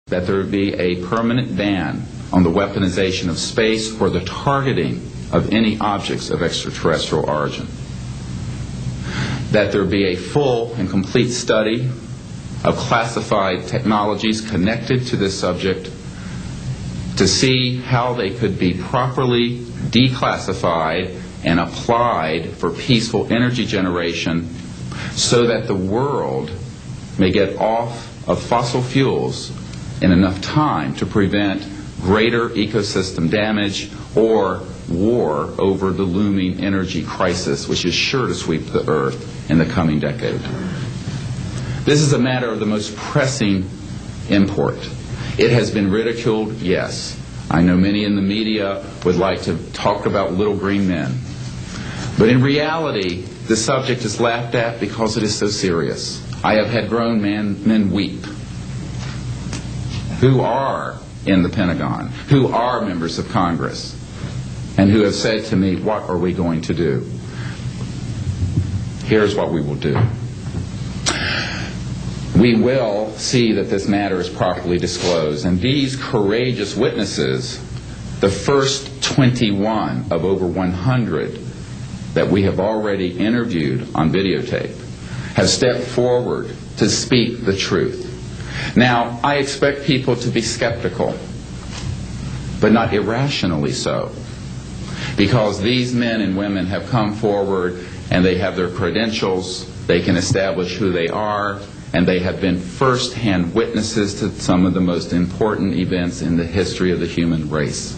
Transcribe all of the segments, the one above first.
that there be a permanent ban on the weaponization of space or the targeting of any objects of extraterrestrial origin. That there be a full and complete study of classified technologies connected to this subject to see how they could be properly declassified and applied for peaceful energy generation so that the world may get off of fossil fuels in enough time to prevent greater ecosystem damage or war over the looming energy crisis, which is sure to sweep the earth in the coming decade. This is a matter of the most pressing import. It has been ridiculed, yes. I know many in the media would like to talk about little green men. But in reality, the subject is laughed at because it is so serious. I have had grown men weep who are in the Pentagon, who are members of Congress, and who have said to me, what are we going to do? Here's what we will do. We will see that this matter is properly disclosed, and these courageous witnesses, the first 21 of over 100 that we have already interviewed on videotape, have stepped forward to speak the truth. Now, I expect people to be skeptical, but not irrationally so, because these men and women have come forward and they have their credentials, they can establish who they are, and they have been first-hand witnesses to some of the most important events in the history of the human race.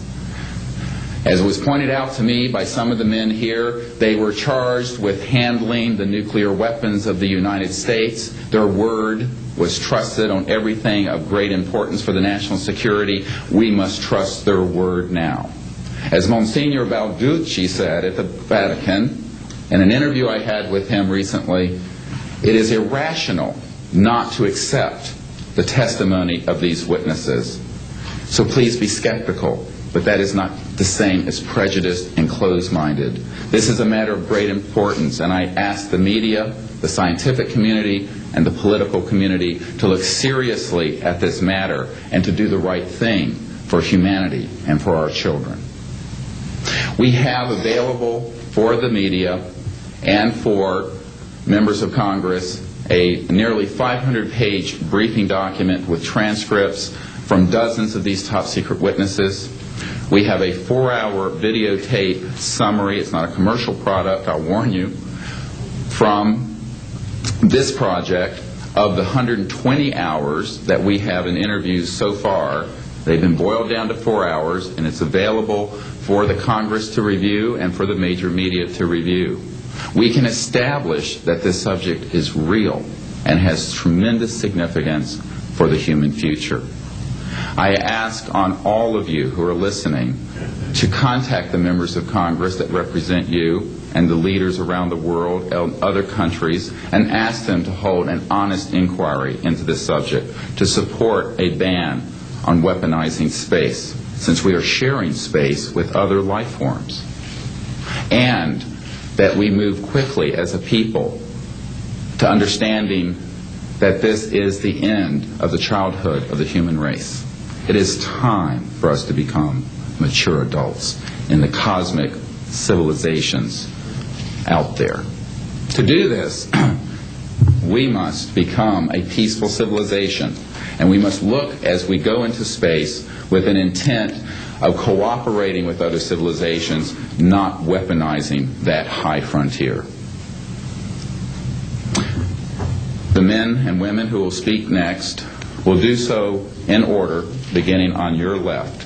As was pointed out to me by some of the men here, they were charged with handling the nuclear weapons of the United States. Their word was trusted on everything of great importance for the national security. We must trust their word now. As Monsignor Balducci said at the Vatican, in an interview I had with him recently, it is irrational not to accept the testimony of these witnesses. So please be skeptical, but that is not the same as prejudiced and closed-minded. This is a matter of great importance, and I ask the media, the scientific community, and the political community to look seriously at this matter and to do the right thing for humanity and for our children. We have available for the media and for members of Congress a nearly 500-page briefing document with transcripts from dozens of these top-secret witnesses. We have a 4-hour videotape summary. It's not a commercial product, I'll warn you, from this project of the 120 hours that we have in interviews so far. They've been boiled down to 4 hours, and it's available for the Congress to review and for the major media to review. We can establish that this subject is real and has tremendous significance for the human future. I ask on all of you who are listening to contact the members of Congress that represent you and the leaders around the world and other countries and ask them to hold an honest inquiry into this subject to support a ban on weaponizing space, since we are sharing space with other life forms. And that we move quickly as a people to understanding that this is the end of the childhood of the human race. It is time for us to become mature adults in the cosmic civilizations out there. To do this, we must become a peaceful civilization, and we must look as we go into space with an intent of cooperating with other civilizations, not weaponizing that high frontier. The men and women who will speak next will do so in order, beginning on your left.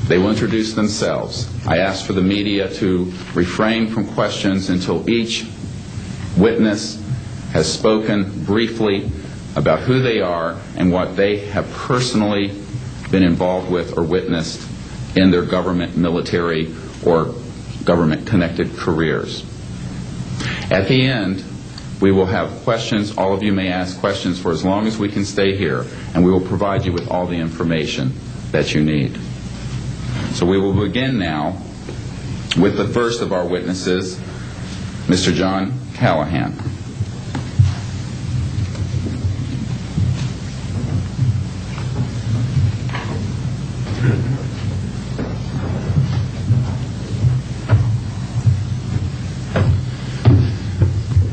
They will introduce themselves. I ask for the media to refrain from questions until each witness has spoken briefly about who they are and what they have personally been involved with or witnessed in their government, military, or government-connected careers. At the end, we will have questions. All of you may ask questions for as long as we can stay here, and we will provide you with all the information that you need. So we will begin now with the first of our witnesses, Mr. John Callahan.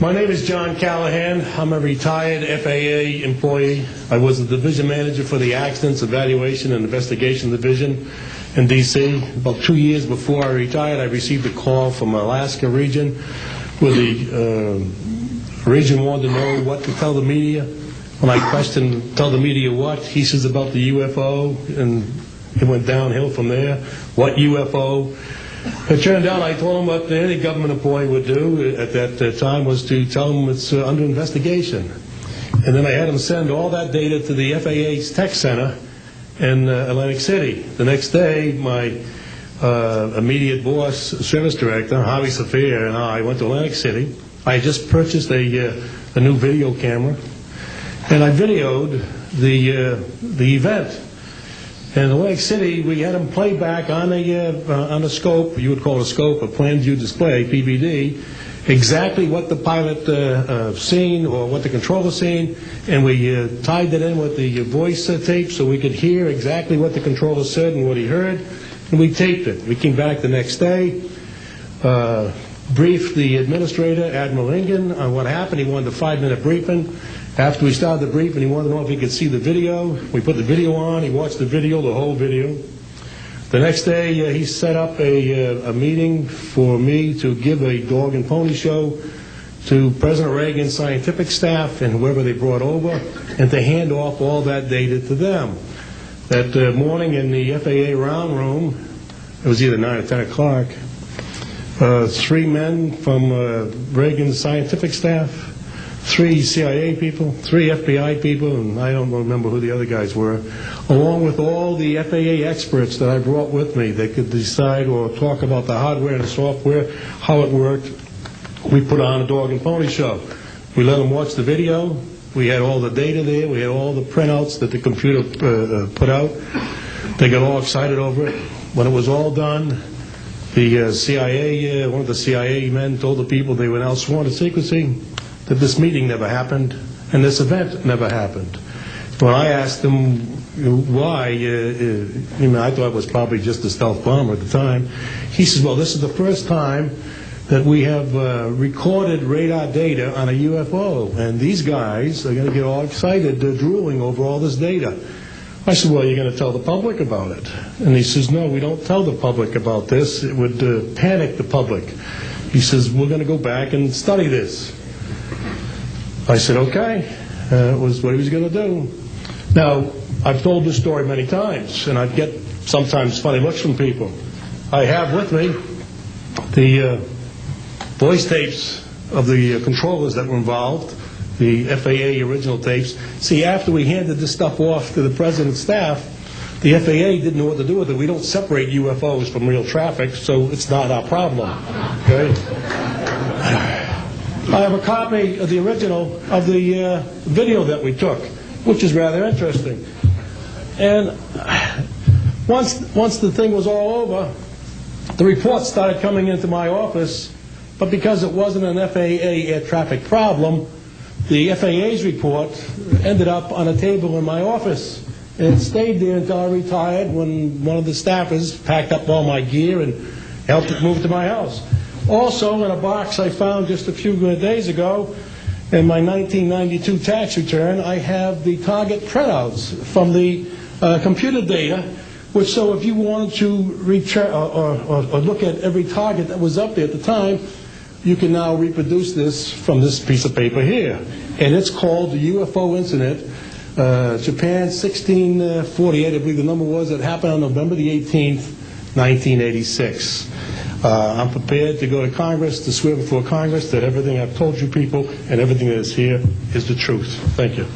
My name is John Callahan. I'm a retired FAA employee. I was the division manager for the Accidents Evaluation and Investigation Division in D.C. About 2 years before I retired, I received a call from Alaska region where the region wanted to know what to tell the media. When I questioned, tell the media what? He says about the UFO, and it went downhill from there. What UFO? It turned out I told him what any government employee would do at that time was to tell him it's under investigation. And then I had him send all that data to the FAA's tech center in Atlantic City. The next day, my immediate boss, service director, Javi Safir, and I went to Atlantic City. I had just purchased a new video camera, and I videoed the event. And in Atlantic City, we had them play back on a scope, you would call it a scope, a plan view display, PVD, exactly what the pilot seen or what the controller seen, and we tied that in with the voice tape so we could hear exactly what the controller said and what he heard, and we taped it. We came back the next day, briefed the administrator, Admiral Ingen, on what happened. He wanted a 5-minute briefing. After we started the briefing, he wanted to know if he could see the video. We put the video on. He watched the video, the whole video. The next day, he set up a meeting for me to give a dog and pony show to President Reagan's scientific staff and whoever they brought over, and to hand off all that data to them. That morning in the FAA round room, it was either 9 or 10 o'clock, 3 men from Reagan's scientific staff, 3 CIA people, 3 FBI people, and I don't remember who the other guys were, along with all the FAA experts that I brought with me that could decide or talk about the hardware and the software, how it worked. We put on a dog and pony show. We let them watch the video. We had all the data there. We had all the printouts that the computer put out. They got all excited over it. When it was all done, the CIA, one of the CIA men told the people they were now sworn to secrecy, that this meeting never happened and this event never happened. When I asked him why, I thought it was probably just a stealth bomber at the time, he says, well, this is the first time that we have recorded radar data on a UFO, and these guys are going to get all excited, drooling over all this data. I said, well, you're going to tell the public about it? And he says, no, we don't tell the public about this. It would panic the public. He says, we're going to go back and study this. I said, okay. It was what he was going to do. Now, I've told this story many times, and I get sometimes funny looks from people. I have with me the voice tapes of the controllers that were involved, the FAA original tapes. See, after we handed this stuff off to the president's staff, the FAA didn't know what to do with it. We don't separate UFOs from real traffic, so it's not our problem. Okay? I have a copy of the original of the video that we took, which is rather interesting. And once the thing was all over, the reports started coming into my office, but because it wasn't an FAA air traffic problem, the FAA's report ended up on a table in my office. And it stayed there until I retired, when one of the staffers packed up all my gear and helped it move to my house. Also, in a box I found just a few days ago, in my 1992 tax return, I have the target printouts from the computer data, which, so if you wanted to or look at every target that was up there at the time, you can now reproduce this from this piece of paper here. And it's called the UFO Incident, Japan 1648, I believe the number was. It happened on November the 18th, 1986. I'm prepared to go to Congress, to swear before Congress that everything I've told you people and everything that is here is the truth. Thank you.